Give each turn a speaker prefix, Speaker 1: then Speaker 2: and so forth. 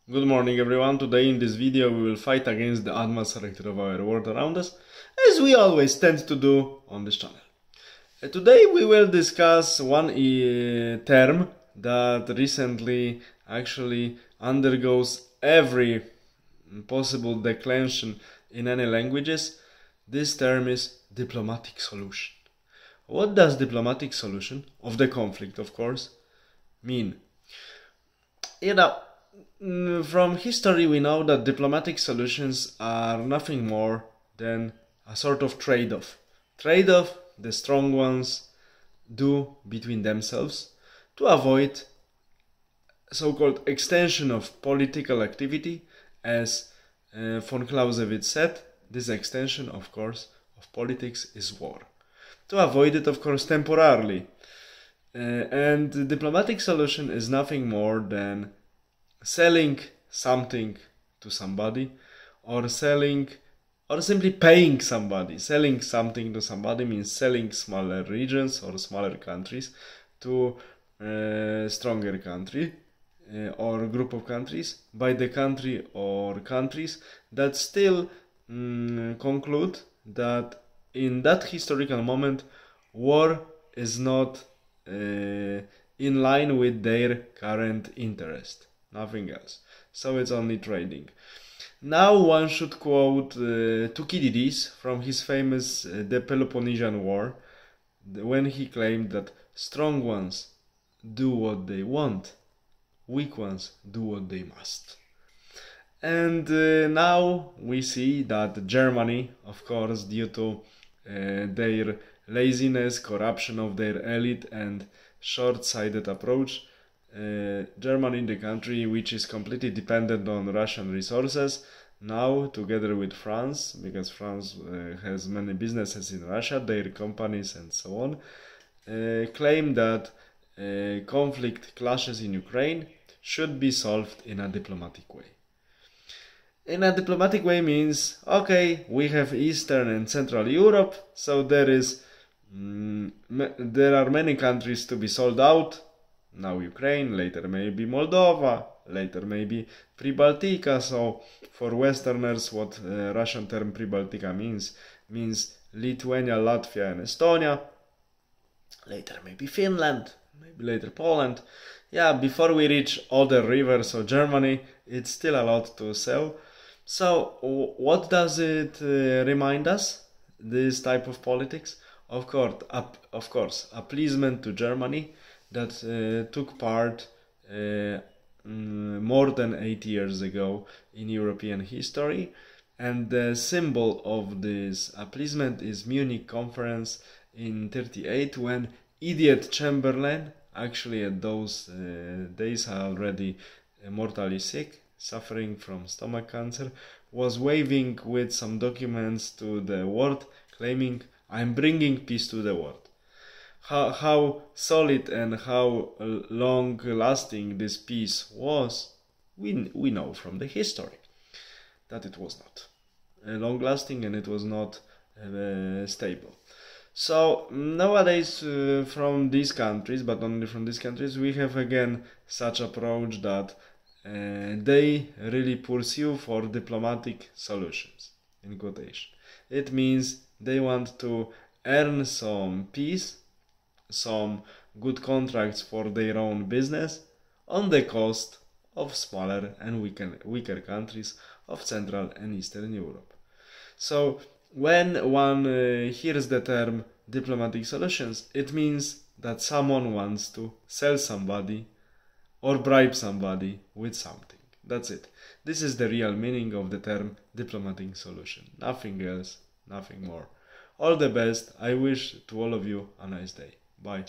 Speaker 1: Good morning everyone. Today in this video we will fight against the adversary of our world around us, as we always tend to do on this channel. Today we will discuss one term that recently actually undergoes every possible declension in any languages. This term is diplomatic solution. What does diplomatic solution of the conflict, of course, mean? From history we know that diplomatic solutions are nothing more than a sort of trade-off. Trade-off the strong ones do between themselves to avoid so-called extension of political activity. As von Clausewitz said, this extension, of course, of politics is war. To avoid it, of course, temporarily. And the diplomatic solution is nothing more than selling something to somebody, or simply paying somebody. Selling something to somebody means selling smaller regions or smaller countries to a stronger country or group of countries by the country or countries that still conclude that in that historical moment war is not in line with their current interest. Nothing else. So it's only trading. Now one should quote Thucydides from his famous The Peloponnesian War, when he claimed that strong ones do what they want, weak ones do what they must. And now we see that Germany, of course, due to their laziness, corruption of their elite and short-sighted approach, Germany, the country which is completely dependent on Russian resources, now together with France, because France has many businesses in Russia, their companies and so on, claim that conflict clashes in Ukraine should be solved in a diplomatic way. In a diplomatic way means, okay, we have Eastern and Central Europe, so there are many countries to be sold out. Now Ukraine, later maybe Moldova, later maybe Pribaltica. So for Westerners, what Russian term Pribaltica means Lithuania, Latvia and Estonia. Later maybe Finland, maybe later Poland. Yeah, before we reach other rivers of Germany, it's still a lot to sell. So what does it remind us, this type of politics? Of course, appeasement to Germany that took part more than 8 years ago in European history, and the symbol of this appeasement is Munich Conference in 1938, when Idiot Chamberlain, actually at those days already mortally sick, suffering from stomach cancer, was waving with some documents to the world, claiming, "I'm bringing peace to the world." How solid and how long-lasting this peace was, we know from the history that it was not long-lasting and it was not stable. So nowadays from these countries, but only from these countries, we have again such approach that they really pursue for diplomatic solutions, in quotation. It means they want to earn some peace, some good contracts for their own business on the cost of smaller and weaker countries of Central and Eastern Europe. So when one hears the term diplomatic solutions, it means that someone wants to sell somebody or bribe somebody with something. That's it. This is the real meaning of the term diplomatic solution. Nothing else, nothing more. All the best. I wish to all of you a nice day. Bye.